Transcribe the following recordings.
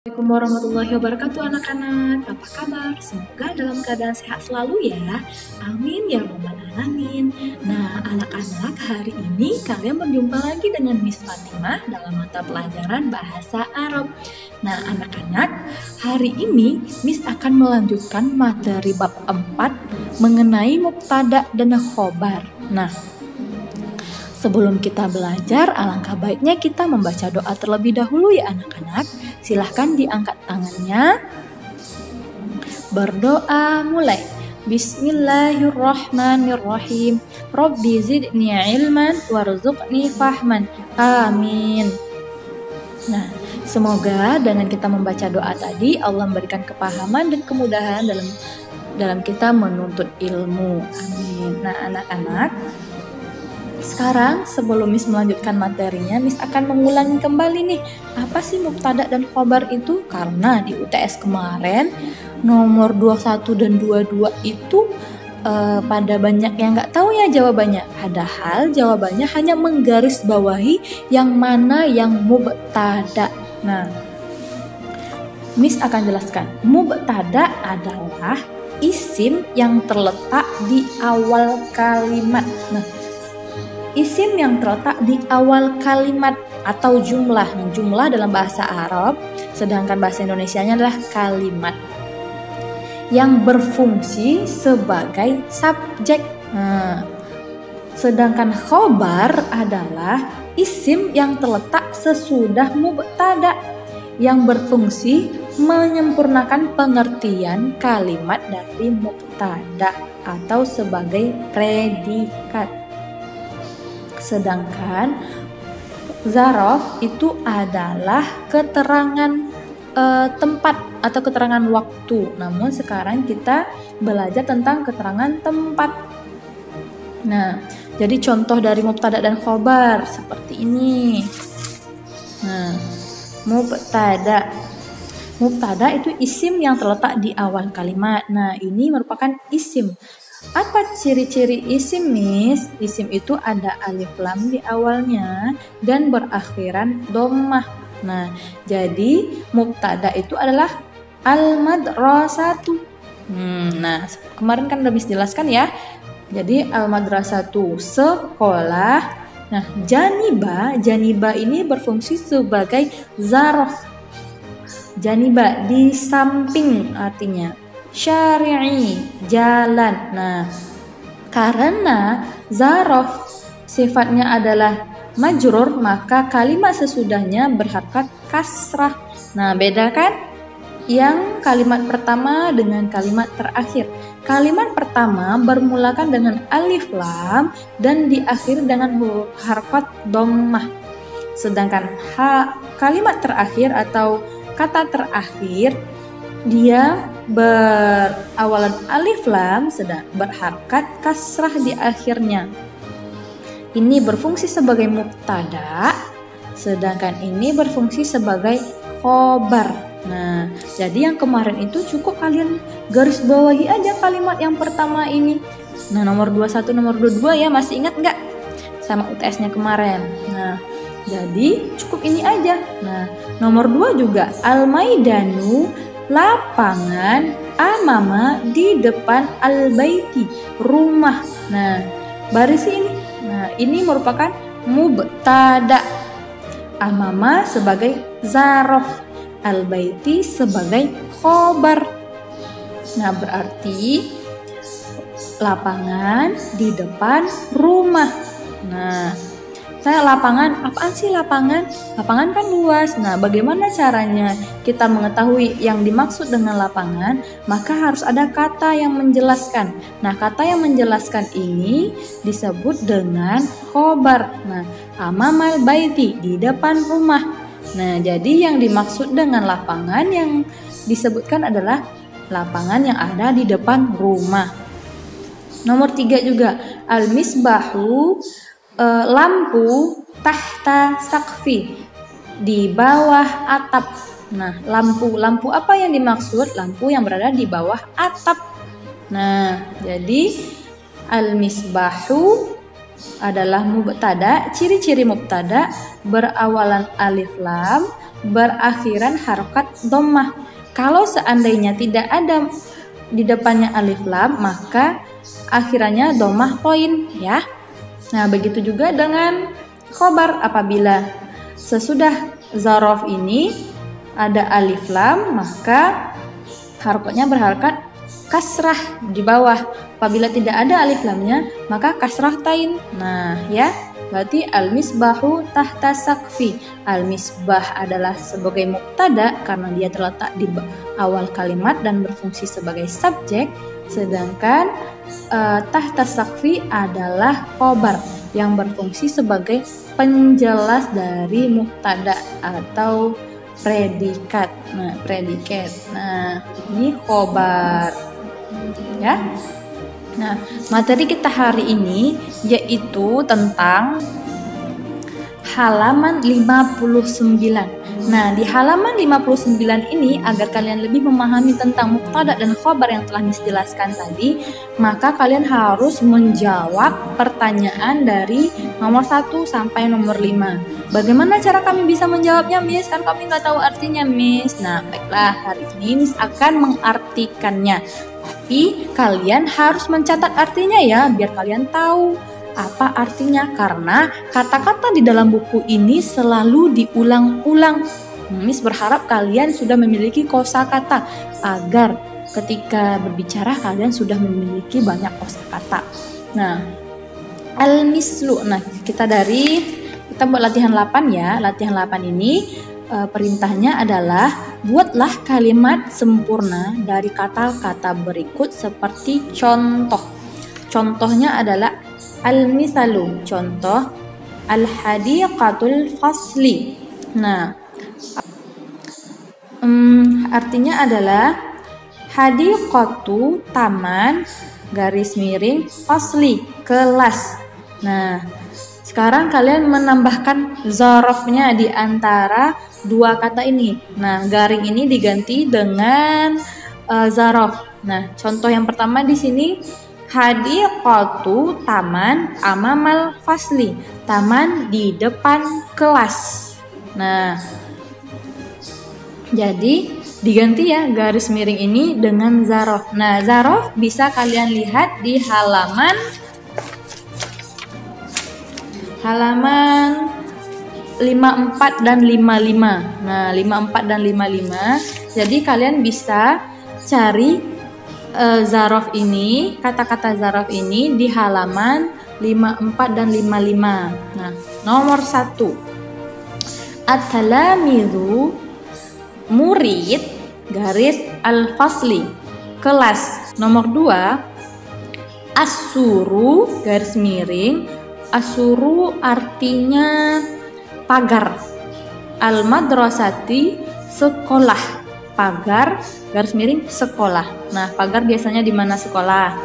Assalamualaikum warahmatullahi wabarakatuh anak-anak. Apa kabar? Semoga dalam keadaan sehat selalu ya. Amin ya robbal alamin. Nah anak-anak, hari ini kalian berjumpa lagi dengan Miss Fatimah dalam mata pelajaran bahasa Arab. Nah anak-anak, hari ini Miss akan melanjutkan materi bab 4 mengenai mubtada dan khobar. Nah, sebelum kita belajar, alangkah baiknya kita membaca doa terlebih dahulu ya anak-anak. Silahkan diangkat tangannya. Berdoa mulai. Bismillahirrahmanirrahim. Rabbi zidni ilman warzuqni fahman. Amin. Nah, semoga dengan kita membaca doa tadi, Allah memberikan kepahaman dan kemudahan dalam kita menuntut ilmu. Amin. Nah anak-anak, sekarang sebelum Miss melanjutkan materinya, Miss akan mengulangi kembali nih, apa sih mubtada dan khobar itu? Karena di UTS kemarin nomor 21 dan 22 itu pada banyak yang nggak tahu ya jawabannya. Padahal jawabannya hanya menggarisbawahi yang mana yang mubtada. Nah, Miss akan jelaskan. Mubtada adalah isim yang terletak di awal kalimat. Nah, isim yang terletak di awal kalimat atau jumlah. Jumlah dalam bahasa Arab, sedangkan bahasa Indonesianya adalah kalimat yang berfungsi sebagai subjek. Sedangkan khobar adalah isim yang terletak sesudah mubtada yang berfungsi menyempurnakan pengertian kalimat dari mubtada atau sebagai predikat. Sedangkan zaraf itu adalah keterangan tempat atau keterangan waktu. Namun sekarang kita belajar tentang keterangan tempat. Nah, jadi contoh dari mubtada dan khobar seperti ini. Nah, mubtada itu isim yang terletak di awal kalimat. Nah, ini merupakan isim. Apa ciri-ciri isim, Miss? Isim itu ada alif lam di awalnya dan berakhiran dhammah. Nah, jadi mubtada itu adalah al-madrasatu. Nah, kemarin kan udah Miss jelaskan ya. Jadi al-madrasatu sekolah. Nah, janiba ini berfungsi sebagai zarf. Janiba di samping artinya. Syari'i jalan. Nah, karena zaraf sifatnya adalah majrur, maka kalimat sesudahnya berharkat kasrah. Nah, beda kan yang kalimat pertama dengan kalimat terakhir. Kalimat pertama bermulakan dengan alif lam dan diakhiri dengan huruf harkat dhammah. Sedangkan kalimat terakhir atau kata terakhir dia berawalan alif lam sedang berharkat kasrah di akhirnya. Ini berfungsi sebagai mubtada, sedangkan ini berfungsi sebagai khobar. Nah, jadi yang kemarin itu cukup kalian garis bawahi aja kalimat yang pertama ini. Nah, nomor 21, nomor 22 ya, masih ingat nggak sama UTS-nya kemarin? Nah, jadi cukup ini aja. Nah, nomor 2 juga al-maidanu, lapangan, amama di depan, al-baiti rumah. Nah, baris ini. Nah, ini merupakan mubtada. Amama sebagai zaraf, al-baiti sebagai khobar. Nah, berarti lapangan di depan rumah. Nah, lapangan, apaan sih lapangan? Lapangan kan luas. Nah, bagaimana caranya kita mengetahui yang dimaksud dengan lapangan? Maka harus ada kata yang menjelaskan. Nah, kata yang menjelaskan ini disebut dengan khobar. Nah, amamal baiti, di depan rumah. Nah, jadi yang dimaksud dengan lapangan yang disebutkan adalah lapangan yang ada di depan rumah. Nomor 3 juga, al-misbahu, lampu tahta sakfi, di bawah atap. Nah, lampu apa yang dimaksud? Lampu yang berada di bawah atap. Nah, jadi al-misbahu adalah mubtada. Ciri-ciri mubtada berawalan alif lam, berakhiran harokat dhammah. Kalau seandainya tidak ada di depannya alif lam, maka akhirannya dhammah toin ya. Nah, begitu juga dengan khobar, apabila sesudah zaraf ini ada alif lam, maka harokatnya berharokat kasrah di bawah. Apabila tidak ada alif lamnya, maka kasrah tain. Nah, ya, berarti al-misbahu tahta sakfi. Al-misbah adalah sebagai mubtada karena dia terletak di awal kalimat dan berfungsi sebagai subjek, sedangkan tahta sakfi adalah khobar yang berfungsi sebagai penjelas dari mubtada atau predikat. Nah, predikat. Nah, ini khobar. Ya. Nah, materi kita hari ini yaitu tentang halaman 59. Nah, di halaman 59 ini, agar kalian lebih memahami tentang mubtada dan khobar yang telah dijelaskan tadi, maka kalian harus menjawab pertanyaan dari nomor 1 sampai nomor 5. Bagaimana cara kami bisa menjawabnya, Miss? Kan kami nggak tahu artinya, Miss. Nah, baiklah, hari ini Miss akan mengartikannya. Tapi kalian harus mencatat artinya ya, biar kalian tahu apa artinya, karena kata-kata di dalam buku ini selalu diulang-ulang. Miss berharap kalian sudah memiliki kosakata agar ketika berbicara kalian sudah memiliki banyak kosakata. Nah, al-mislu. Nah, kita buat latihan 8 ya. Latihan 8 ini perintahnya adalah buatlah kalimat sempurna dari kata-kata berikut seperti contoh. Contohnya adalah al-misalu, contoh al-hadiqatul fasli. Nah, artinya adalah hadiqatu taman garis miring fasli kelas. Nah, sekarang kalian menambahkan zarafnya di antara dua kata ini. Nah, garing ini diganti dengan zaraf. Nah, contoh yang pertama di sini hadiqatu taman amamal fasli, taman di depan kelas. Nah, jadi diganti ya garis miring ini dengan zaraf. Nah, zaraf bisa kalian lihat di halaman 54 dan 55. Nah, 54 dan 55. Jadi kalian bisa cari zaraf ini, kata-kata zaraf ini di halaman 54 dan 55. Nah, nomor 1. At-talamizu, murid garis al-fasli, kelas. Nomor 2. As-suru garis miring, asuru artinya pagar. Al-madrasati, sekolah. Pagar garis miring sekolah. Nah, pagar biasanya di mana sekolah.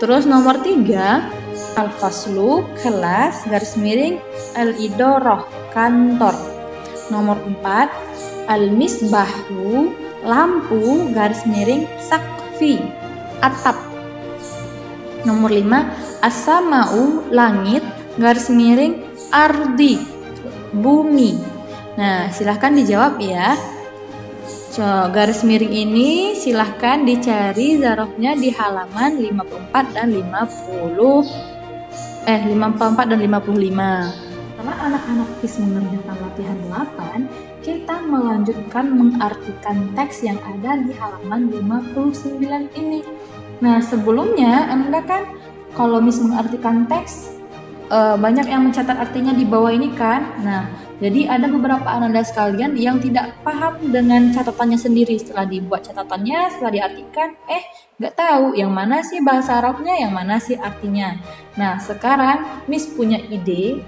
Terus nomor 3, al-faslu, kelas garis miring al-idoroh, kantor. Nomor 4, al-misbahu, lampu garis miring sakfi, atap. Nomor 5, as-sama'u, langit garis miring ardi, bumi. Nah, silahkan dijawab ya. Garis miring ini silahkan dicari zarafnya di halaman 54 dan 55. Setelah anak-anak KIS mengerjakan latihan 8, kita melanjutkan mengartikan teks yang ada di halaman 59 ini. Nah, sebelumnya Anda kan kalau Miss mengartikan teks banyak yang mencatat artinya di bawah ini kan. Nah, jadi ada beberapa ananda sekalian yang tidak paham dengan catatannya sendiri. Setelah dibuat catatannya, setelah diartikan, nggak tahu yang mana sih bahasa Arabnya, yang mana sih artinya. Nah, sekarang Miss punya ide.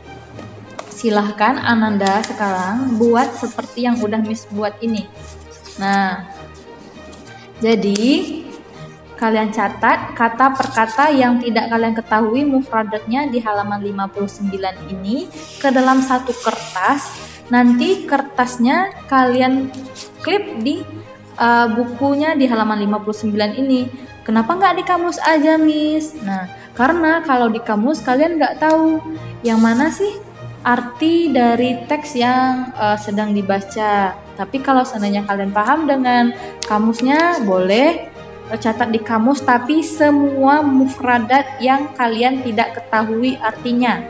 Silahkan ananda sekarang buat seperti yang udah Miss buat ini. Nah, jadi kalian catat kata per kata yang tidak kalian ketahui mufradatnya di halaman 59 ini ke dalam satu kertas. Nanti kertasnya kalian klip di bukunya di halaman 59 ini. Kenapa nggak di kamus aja, Miss? Nah, karena kalau di kamus kalian nggak tahu yang mana sih arti dari teks yang sedang dibaca. Tapi kalau seandainya kalian paham dengan kamusnya, boleh catat di kamus, tapi semua mufradat yang kalian tidak ketahui artinya.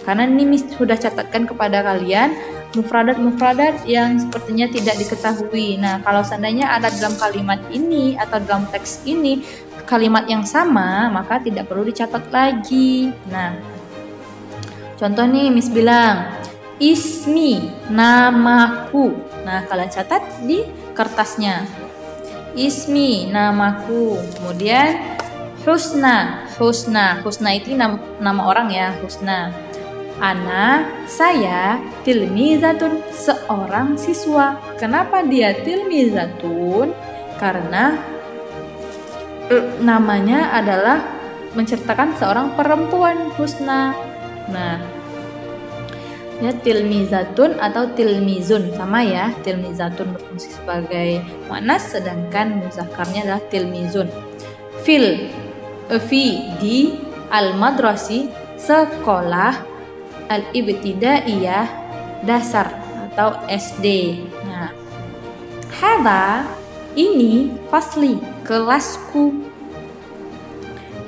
Karena ini sudah catatkan kepada kalian mufradat-mufradat yang sepertinya tidak diketahui. Nah, kalau seandainya ada dalam kalimat ini atau dalam teks ini kalimat yang sama, maka tidak perlu dicatat lagi. Nah, contoh nih, Miss bilang, ismi, namaku. Nah, kalian catat di kertasnya. Ismi, namaku. Kemudian, Husna. Husna itu nama orang ya, Husna. Ana, saya, tilmizatun, seorang siswa. Kenapa dia tilmizatun? Karena namanya adalah menceritakan seorang perempuan, Husna. Nah, ya tilmizatun atau tilmizun sama ya. Tilmizatun berfungsi sebagai muannas, sedangkan mudzakarnya adalah tilmizun. Fi di al-madrasi, sekolah, al-ibtidaiyah, dasar atau SD. Nah, hadza, ini, fasli, kelasku.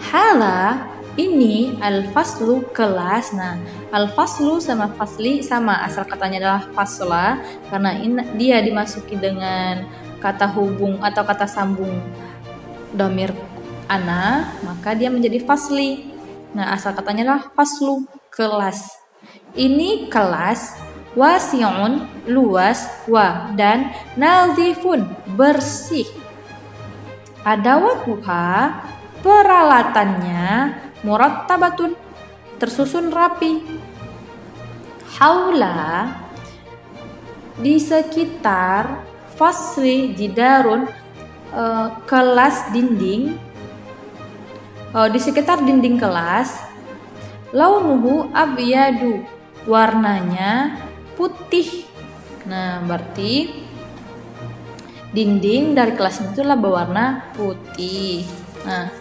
Hadza, ini, al-faslu, kelas. Nah, al-faslu sama fasli sama, asal katanya adalah fasla karena dia dimasuki dengan kata hubung atau kata sambung dhamir ana, maka dia menjadi fasli. Nah, asal katanya adalah faslu, kelas. Ini kelas, wasi'un, luas, wa, dan nazifun, bersih. Adawatuha, peralatannya, murattabatun, tersusun rapi. Haula, di sekitar, fasri, jidarun, kelas dinding, di sekitar dinding kelas, launuhu abyadu, warnanya putih. Nah, berarti dinding dari kelas itu adalah berwarna putih. Nah,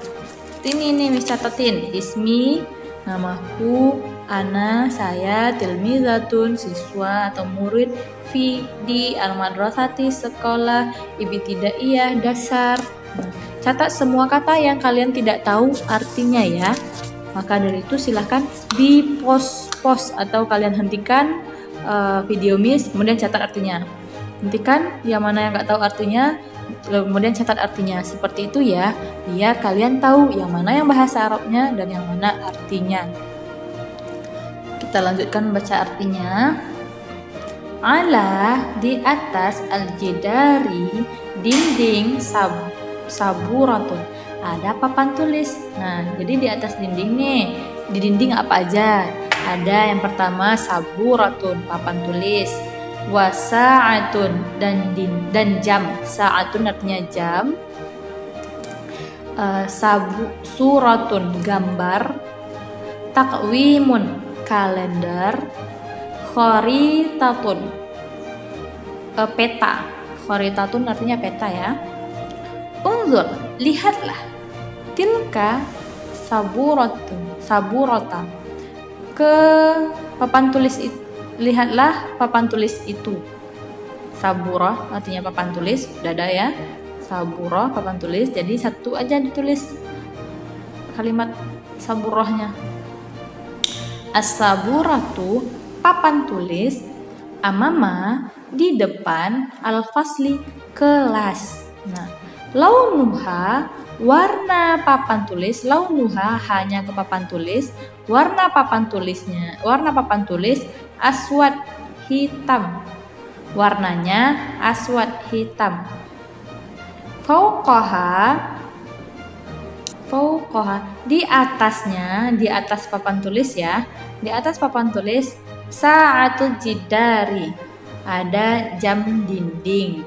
ini nih Miss catatin. Ismi, namaku, ana, saya, tilmizatun, siswa atau murid, fi, di, al-madrasati, sekolah, ibtidaiyah, dasar. Nah, catat semua kata yang kalian tidak tahu artinya ya. Maka dari itu silahkan di post atau kalian hentikan video Miss, kemudian catat artinya. Hentikan yang mana yang nggak tahu artinya, kemudian catat artinya. Seperti itu ya, biar kalian tahu yang mana yang bahasa Arabnya dan yang mana artinya. Kita lanjutkan baca artinya. Ala, di atas, al-jidari, dinding, saburatun, ada papan tulis. Nah, jadi di atas dinding nih, di dinding apa aja? Ada yang pertama saburatun, papan tulis, wasa'atun, dan jam. Sa'atun artinya jam. Suratun, gambar. Takwimun, kalender. Kharitatun, peta. Kharitatun artinya peta ya. Unzur, lihatlah. Tilka saburata, ke papan tulis itu. Lihatlah papan tulis itu. Saburah artinya papan tulis, sudah ada ya. Saburah, papan tulis, jadi satu aja ditulis kalimat saburahnya. As-saburatu, papan tulis, amama, di depan, al-fasli, kelas. Nah, launuha, warna papan tulis, launuha, hanya ke papan tulis, warna papan tulis aswad, hitam, warnanya aswad, hitam. Fauqaha, di atasnya, di atas papan tulis ya, di atas papan tulis, sa'atul jidari, ada jam dinding.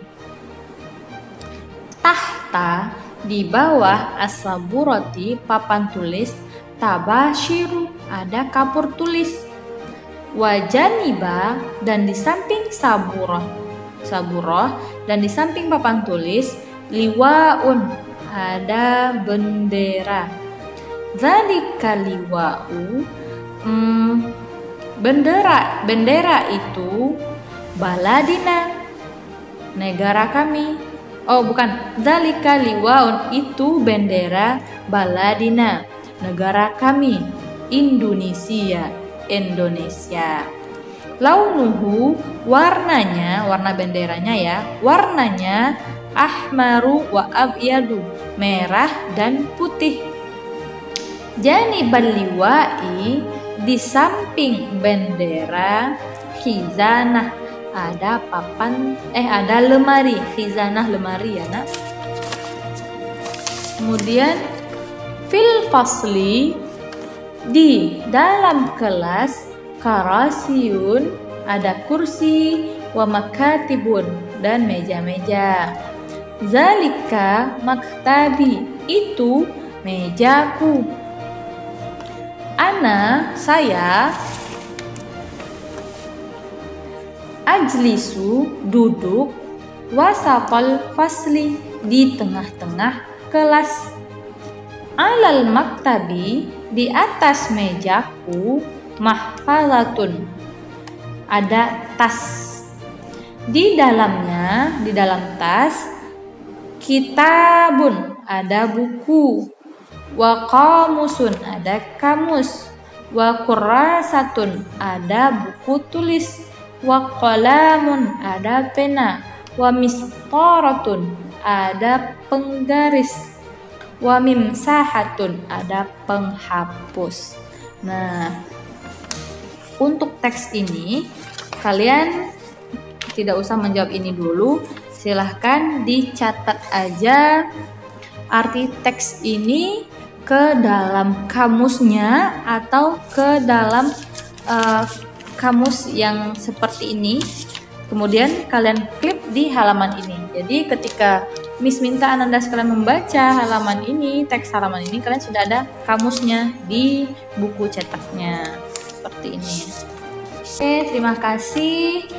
Tahta, di bawah, as-saburati, papan tulis, tabashiru, ada kapur tulis. Wajaniba, dan di samping saburah, dan di samping papan tulis, liwaun, ada bendera. Zalika liwa'u, Bendera itu baladina, negara kami. Oh bukan, dzalika liwaun, itu bendera baladina, negara kami, Indonesia. Launuhu, warnanya, warna benderanya ya, warnanya ahmaru wa abyadu, merah dan putih. Janibal liwa'i, di samping bendera, khizanah, ada ada lemari. Khizanah lemari ya nak. Kemudian fil fasli, di dalam kelas, karasiyun, ada kursi, wa makatibun, dan meja-meja. Zalika maktabi, itu mejaku. Ana, saya, ajlisu, duduk, wasatol fasli, di tengah-tengah kelas. Alal maktabi, di atas mejaku, mahfazatun, ada tas. Di dalamnya, di dalam tas, kitabun, ada buku. Wa qamusun, ada kamus. Wa kurasatun, ada buku tulis. Wa qalamun, ada pena. Wa mistaratun, ada penggaris. Wa mimsahatun, ada penghapus. Nah, untuk teks ini kalian tidak usah menjawab ini dulu, silahkan dicatat aja arti teks ini ke dalam kamusnya atau ke dalam kamus yang seperti ini. Kemudian kalian klik di halaman ini. Jadi ketika Miss minta Ananda sekalian membaca halaman ini, teks halaman ini, kalian sudah ada kamusnya di buku cetaknya seperti ini. Oke, terima kasih.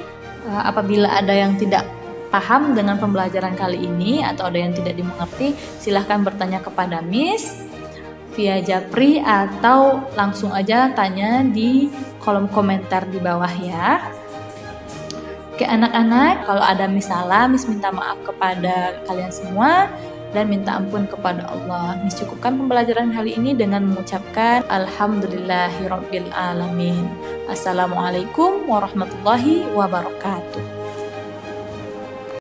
Apabila ada yang tidak paham dengan pembelajaran kali ini atau ada yang tidak dimengerti, silahkan bertanya kepada Miss via Japri atau langsung aja tanya di kolom komentar di bawah ya. Oke anak-anak, kalau ada Miss salah, Miss minta maaf kepada kalian semua dan minta ampun kepada Allah. Miss cukupkan pembelajaran kali ini dengan mengucapkan Alhamdulillahirabbil alamin. Assalamualaikum warahmatullahi wabarakatuh.